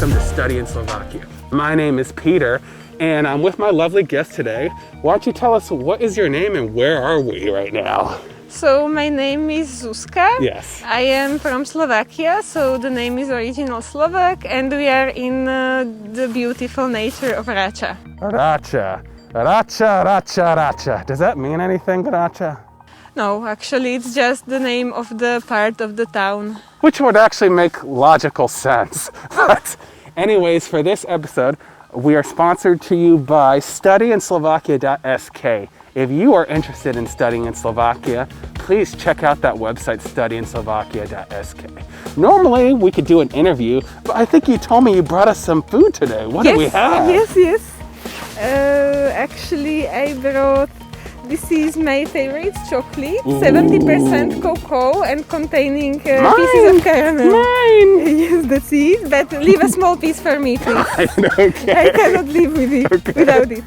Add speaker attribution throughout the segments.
Speaker 1: welcome to Study in Slovakia. My name is Peter, and I'm with my lovely guest today. Why don't you tell us what is your name and where are we right now?
Speaker 2: So my name is Zuzka.
Speaker 1: Yes.
Speaker 2: I am from Slovakia, so the name is original Slovak, and we are in the beautiful nature of Rača.
Speaker 1: Rača. Rača, Rača, Rača. Does that mean anything, Rača?
Speaker 2: No, actually it's just the name of the part of the town.
Speaker 1: Which would actually make logical sense. But anyways, for this episode, we are sponsored to you by Studyinslovakia.sk. If you are interested in studying in Slovakia, please check out that website, Studyinslovakia.sk. Normally, we could do an interview, but I think you told me you brought us some food today. What do we have?
Speaker 2: Yes. Actually, I brought, this is my favorite chocolate, 70% cocoa and containing pieces of caramel.
Speaker 1: Mine!
Speaker 2: Yes, that's it, but leave a small piece for me, please.
Speaker 1: Okay.
Speaker 2: I cannot live with it, without it.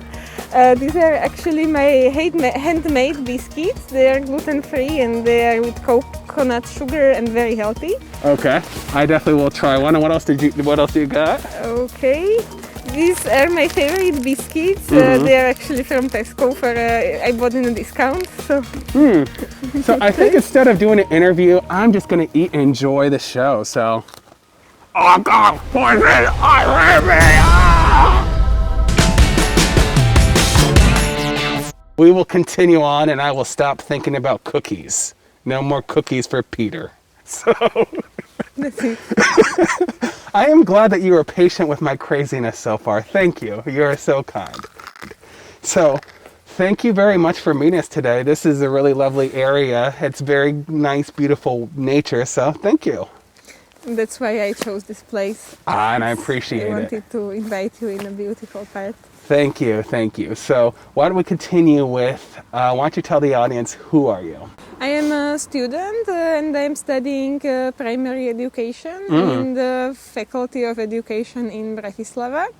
Speaker 2: These are actually my handmade biscuits. They are gluten-free and they are with coconut sugar and very healthy.
Speaker 1: Okay, I definitely will try one. And what else do you got?
Speaker 2: Okay, these are my favorite biscuits. They are actually from Tesco. I bought in a discount. So
Speaker 1: I think instead of doing an interview, I'm just gonna eat and enjoy the show. So, oh God, poison! We will continue on, and I will stop thinking about cookies. No more cookies for Peter. So,
Speaker 2: that's it.
Speaker 1: I am glad that you were patient with my craziness so far. Thank you. You are so kind. So, thank you very much for meeting us today. This is a really lovely area. It's very nice, beautiful nature. So, thank you.
Speaker 2: That's why I chose this place.
Speaker 1: And I appreciate it.
Speaker 2: I wanted to invite you in a beautiful part.
Speaker 1: Thank you. So, why don't we continue with, why don't you tell the audience, who are you?
Speaker 2: I am a student and I'm studying primary education in the Faculty of Education in Bratislava.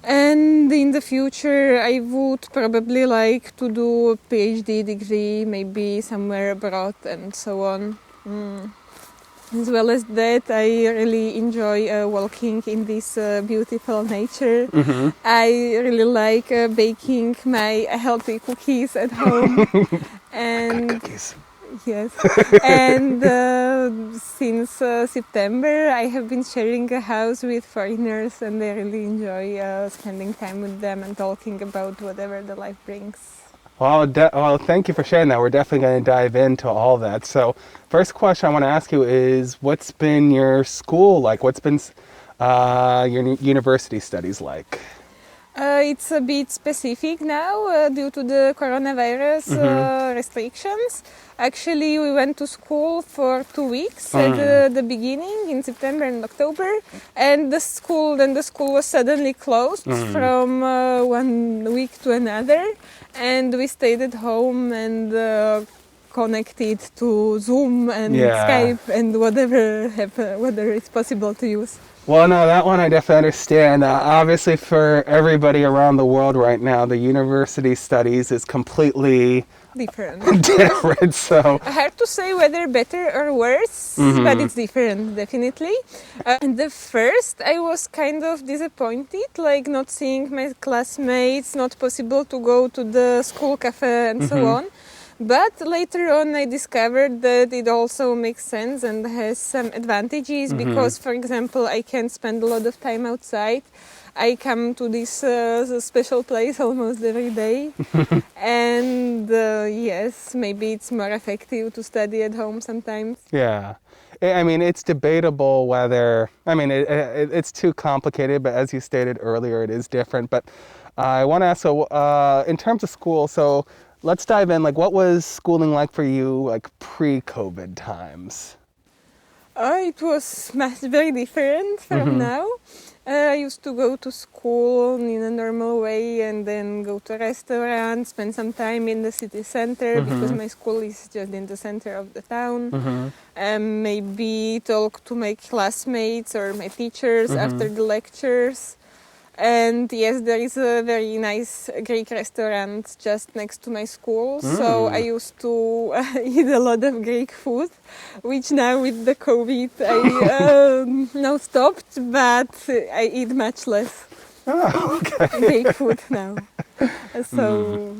Speaker 2: And in the future, I would probably like to do a PhD degree, maybe somewhere abroad and so on. As well as that, I really enjoy walking in this beautiful nature. I really like baking my healthy cookies at home. And
Speaker 1: good cookies.
Speaker 2: Yes. And since September, I have been sharing a house with foreigners, and I really enjoy spending time with them and talking about whatever the life brings.
Speaker 1: Well, thank you for sharing that. We're definitely going to dive into all that. So, first question I want to ask you is, what's been your school like? What's been your university studies like?
Speaker 2: It's a bit specific now due to the coronavirus restrictions. Actually, we went to school for 2 weeks at the beginning in September and October, and the school was suddenly closed from 1 week to another, and we stayed at home and connected to Zoom and Skype and whatever it's possible to use.
Speaker 1: Well, no, that one I definitely understand. Obviously, for everybody around the world right now, the university studies is completely
Speaker 2: different.
Speaker 1: So
Speaker 2: hard to say whether better or worse, but it's different, definitely. And the first, I was kind of disappointed, like not seeing my classmates, not possible to go to the school cafe and so on. But later on I discovered that it also makes sense and has some advantages because, for example, I can spend a lot of time outside. I come to this special place almost every day. And yes, maybe it's more effective to study at home sometimes.
Speaker 1: Yeah. I mean, it's debatable whether, it's too complicated, but as you stated earlier, it is different. But I want to ask, so in terms of school, so let's dive in. Like, what was schooling like for you, like pre-COVID times?
Speaker 2: It was very different from now. I used to go to school in a normal way and then go to a restaurant, spend some time in the city center because my school is just in the center of the town. Maybe talk to my classmates or my teachers after the lectures. And yes, there is a very nice Greek restaurant just next to my school. So I used to eat a lot of Greek food, which now with the COVID I now stopped, but I eat much less Greek food now. So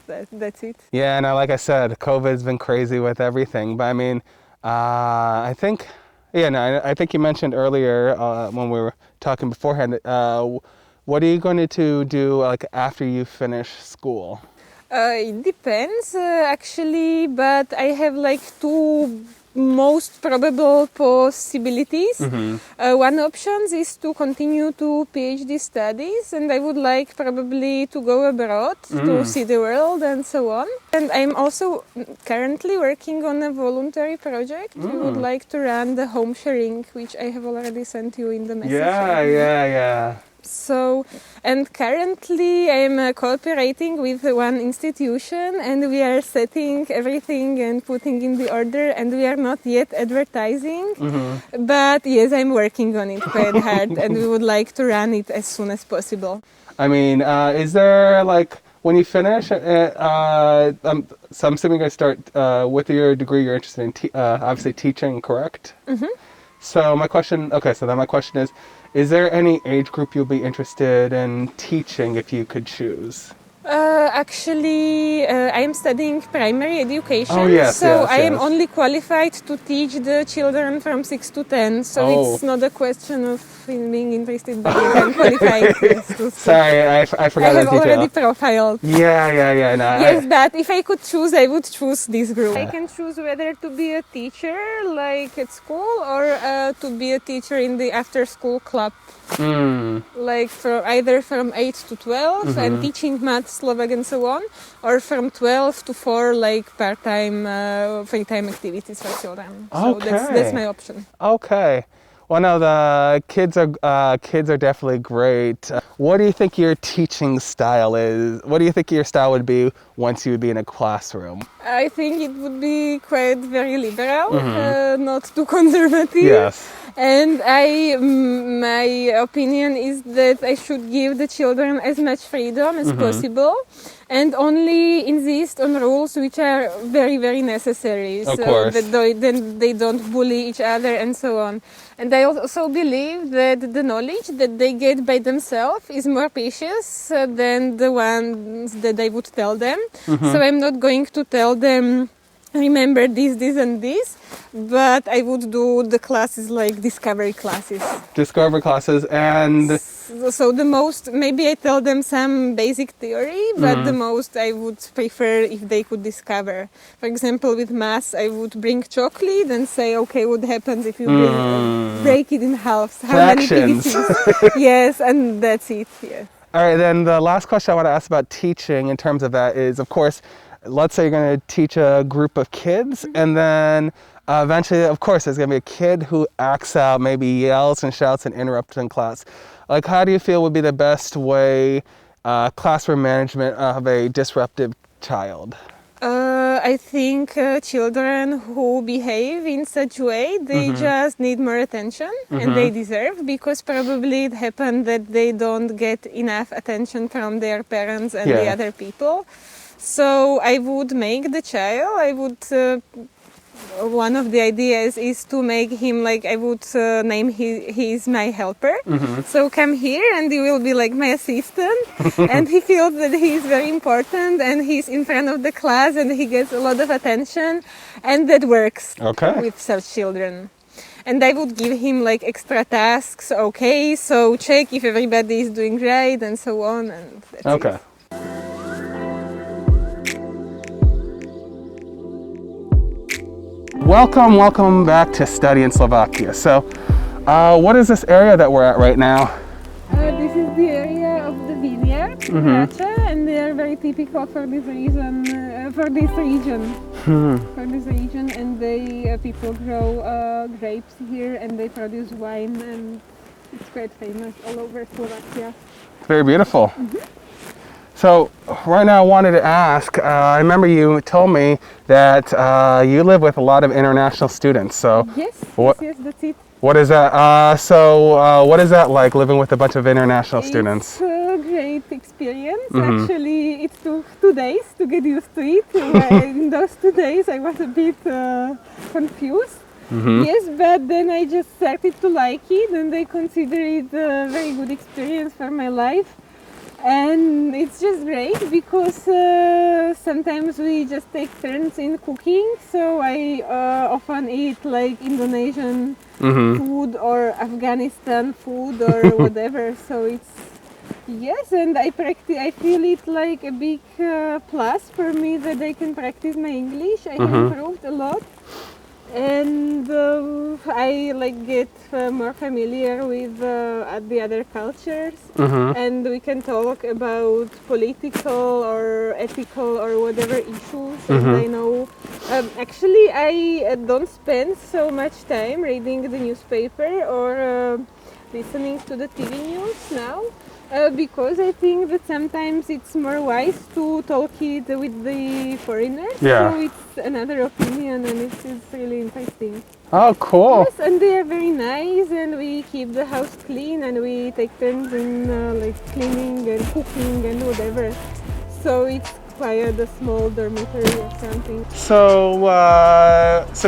Speaker 2: that's it.
Speaker 1: Yeah, and like I said, COVID's been crazy with everything. But I mean, I think you mentioned earlier when we were talking beforehand. What are you going to do like after you finish school?
Speaker 2: It depends actually, but I have like two most probable possibilities. One option is to continue to PhD studies, and I would like probably to go abroad to see the world and so on. And I'm also currently working on a voluntary project. We would like to run the home sharing, which I have already sent you in the message.
Speaker 1: Yeah.
Speaker 2: So, and currently I'm cooperating with one institution, and we are setting everything and putting in the order, and we are not yet advertising. But yes, I'm working on it quite hard, and we would like to run it as soon as possible.
Speaker 1: I mean, is there like, when you finish, so I'm assuming I start with your degree, you're interested in obviously teaching, correct? So my question is there any age group you'll be interested in teaching if you could choose?
Speaker 2: Actually, I am studying primary education, I am only qualified to teach the children from 6 to 10, so it's not a question of being interested, but I'm qualified.
Speaker 1: Sorry, I forgot that detail.
Speaker 2: I have already profiled.
Speaker 1: Yeah. No,
Speaker 2: yes, but if I could choose, I would choose this group. I can choose whether to be a teacher, like at school, or to be a teacher in the after-school club. Like either from 8 to 12 and teaching math, Slovak and so on, or from 12 to 4 like part-time free-time activities for children. So that's my option.
Speaker 1: Okay. Well, no, the kids are definitely great. What do you think your teaching style is? What do you think your style would be once you would be in a classroom?
Speaker 2: I think it would be quite very liberal, not too conservative.
Speaker 1: Yes.
Speaker 2: And my opinion is that I should give the children as much freedom as possible, and only insist on rules which are very, very necessary, so that they don't bully each other and so on. And I also believe that the knowledge that they get by themselves is more precious than the ones that I would tell them. So I'm not going to tell them, remember this and this, but I would do the classes like discovery classes. And so the most, maybe I tell them some basic theory, but the most I would prefer if they could discover. For example, with math, I would bring chocolate and say, okay, what happens if you break it in half? How many pieces? Yes, and that's it. Yeah.
Speaker 1: All right, then the last question I want to ask about teaching in terms of that is, of course, let's say you're going to teach a group of kids, and then eventually, of course, there's going to be a kid who acts out, maybe yells and shouts and interrupts in class. Like, how do you feel would be the best way, classroom management of a disruptive child?
Speaker 2: I think children who behave in such a way, they just need more attention, and they deserve, because probably it happened that they don't get enough attention from their parents and the other people. So I would make the child, one of the ideas is to make him like, I would name he's my helper. So come here and he will be like my assistant. And he feels that he's very important and he's in front of the class and he gets a lot of attention. And that works with such children. And I would give him like extra tasks. Okay, so check if everybody is doing right and so on. And that's it.
Speaker 1: Welcome back to Studyinslovakia. So, what is this area that we're at right now?
Speaker 2: This is the area of the vineyard, Rača, and they are very typical for this region. And they people grow grapes here, and they produce wine, and it's quite famous all over Slovakia.
Speaker 1: Very beautiful. So right now I wanted to ask, I remember you told me that you live with a lot of international students. So
Speaker 2: yes, that's it.
Speaker 1: What is that? What is that like living with a bunch of international students?
Speaker 2: It's a great experience. Actually, it took 2 days to get used to it. In those 2 days, I was a bit confused. Yes, but then I just started to like it, and I consider it a very good experience for my life. And it's just great because sometimes we just take turns in cooking. So I often eat like Indonesian food or Afghanistan food or whatever. So it's yes, and I feel it like a big plus for me that I can practice my English. I have improved a lot. And I like get more familiar with the other cultures, and we can talk about political or ethical or whatever issues. And I know, actually, I don't spend so much time reading the newspaper or listening to the TV news now. Because I think that sometimes it's more wise to talk it with the foreigners.
Speaker 1: Yeah.
Speaker 2: So it's another opinion, and it's really interesting.
Speaker 1: Oh, cool.
Speaker 2: Yes, and they are very nice, and we keep the house clean, and we take turns in like cleaning and cooking and whatever. So it's quite a small dormitory or something.
Speaker 1: So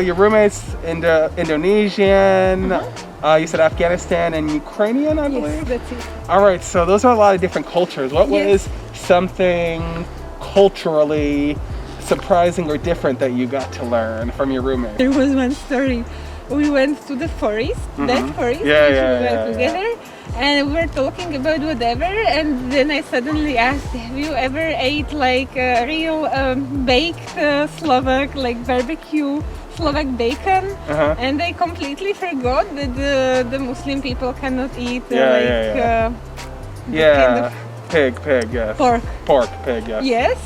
Speaker 1: your roommate's Indonesian. You said Afghanistan and Ukrainian, I believe?
Speaker 2: Yes, that's it.
Speaker 1: All right, so those are a lot of different cultures. What
Speaker 2: Yes.
Speaker 1: was something culturally surprising or different that you got to learn from your roommate?
Speaker 2: There was one story. We went to the forest, that forest,
Speaker 1: Yeah,
Speaker 2: which
Speaker 1: yeah,
Speaker 2: we were
Speaker 1: yeah,
Speaker 2: together, and we were talking about whatever, and then I suddenly asked, have you ever ate like a real baked Slovak, like barbecue Slovak bacon? And I completely forgot that the Muslim people cannot eat kind of
Speaker 1: Pig, yes. Pork, pig, yes.
Speaker 2: yes.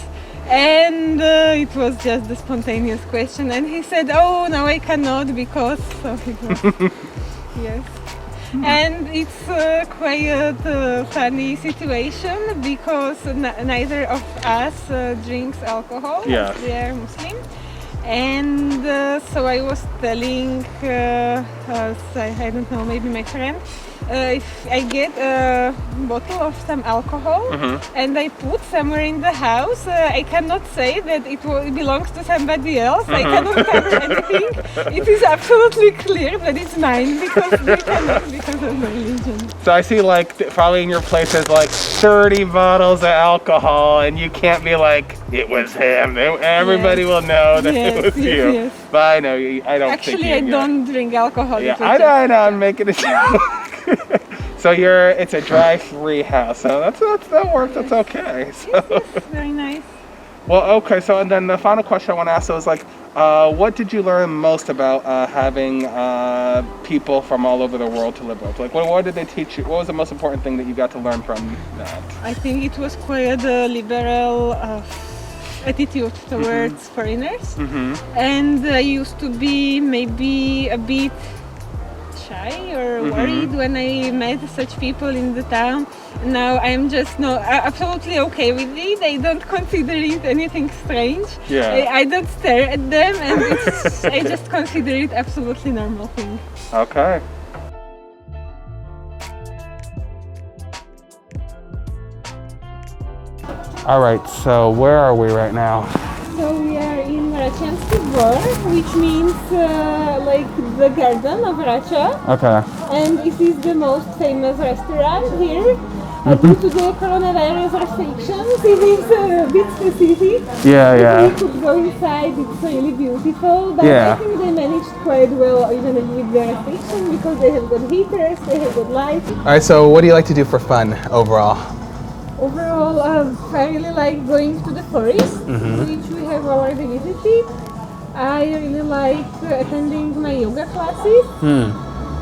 Speaker 2: And it was just a spontaneous question, and he said, "Oh no, I cannot because." So it was, yes, and it's quite a funny situation because neither of us drinks alcohol.
Speaker 1: Yes.
Speaker 2: We are Muslim, and so I was telling, I don't know, maybe my friend. If I get a bottle of some alcohol and I put somewhere in the house, I cannot say that it belongs to somebody else. I cannot cover anything. It is absolutely clear that it's mine because they cannot because of my religion.
Speaker 1: So I see like probably in your place there's like 30 bottles of alcohol and you can't be like, it was him. Everybody will know that it was you.
Speaker 2: Yes.
Speaker 1: But I know, I don't
Speaker 2: Actually,
Speaker 1: think
Speaker 2: I don't drink alcohol.
Speaker 1: Yeah, I know, I'm making a joke. So it's a dry-free house, so that works, that's okay. So.
Speaker 2: Yes, very nice.
Speaker 1: Well, okay, so and then the final question I want to ask is like, what did you learn most about having people from all over the world to live with? Like, what did they teach you? What was the most important thing that you got to learn from that?
Speaker 2: I think it was quite a liberal attitude towards foreigners, and I used to be maybe a bit shy or worried when I met such people in the town. Now I'm just absolutely okay with it. I don't consider it anything strange.
Speaker 1: Yeah.
Speaker 2: I don't stare at them, and I just consider it absolutely normal thing.
Speaker 1: Okay. All right, so where are we right now?
Speaker 2: So we are in Račanski Dvor, which means like the Garden of Rača.
Speaker 1: Okay.
Speaker 2: And this is the most famous restaurant here. Due to the coronavirus restrictions, it is a bit specific.
Speaker 1: Yeah.
Speaker 2: We could go inside, it's really beautiful, but
Speaker 1: Yeah.
Speaker 2: I think they managed quite well even with the restrictions because they have good heaters, they have good lights.
Speaker 1: All right, so what do you like to do for fun overall?
Speaker 2: Overall, I really like going to the forest, which we have already visited. I really like attending my yoga classes.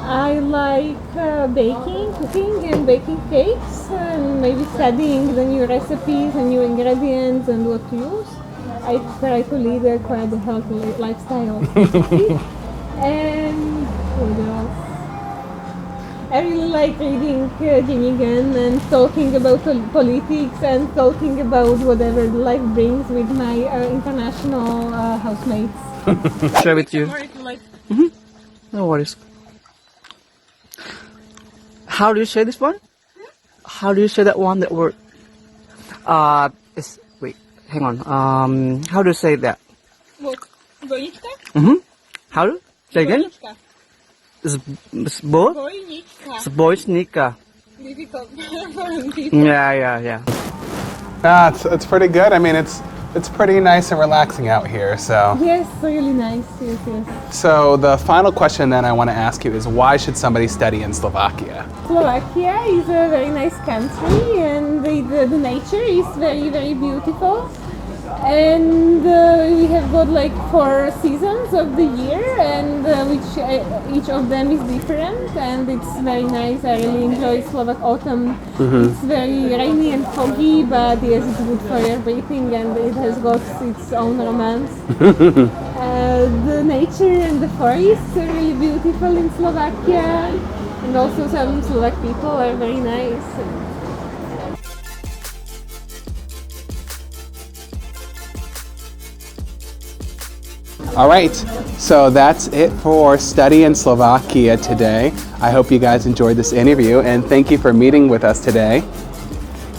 Speaker 2: I like cooking and baking cakes, and maybe studying the new recipes and new ingredients and what to use. I try to lead a quite a healthy lifestyle. And what else? I really like reading Genigan and talking about politics and talking about whatever life brings with my international housemates.
Speaker 3: Share with you. No worries. How do you say this one? How do you say that one? That word? Wait, hang on. How do you say that?
Speaker 2: What? Gojnička?
Speaker 3: How do? Say again?
Speaker 2: Gojnička.
Speaker 3: Bo?
Speaker 2: Gojnička.
Speaker 3: Zbojčnika.
Speaker 2: Difficult for people.
Speaker 3: Yeah.
Speaker 1: It's pretty good. I mean, it's pretty nice and relaxing out here. So
Speaker 2: Yes, really nice. Yes.
Speaker 1: so the final question then I want to ask you is, why should somebody study in Slovakia?
Speaker 2: Slovakia is a very nice country, and the nature is very, very beautiful. And we have got like 4 seasons of the year, and which each of them is different, and it's very nice. I really enjoy Slovak autumn. It's very rainy and foggy, but yes, it's good for your breathing, and it has got its own romance. The nature and the forests are really beautiful in Slovakia, and also some Slovak people are very nice.
Speaker 1: All right, so that's it for Study in Slovakia today. I hope you guys enjoyed this interview, and thank you for meeting with us today.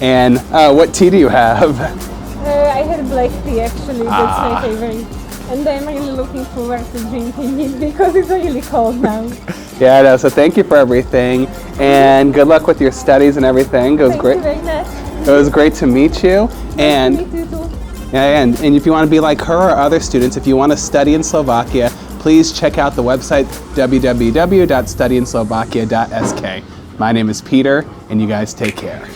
Speaker 1: And what tea do you have?
Speaker 2: I had black tea actually, that's my favorite. And I'm really looking forward to drinking it because it's really cold now.
Speaker 1: Yeah, I know. So thank you for everything, and good luck with your studies and everything. It was
Speaker 2: Thank
Speaker 1: great.
Speaker 2: you very much.
Speaker 1: It was great to meet you. And
Speaker 2: Nice to meet you too.
Speaker 1: yeah, and if you want to be like her or other students, if you want to study in Slovakia, please check out the website www.studyinslovakia.sk. My name is Peter, and you guys take care.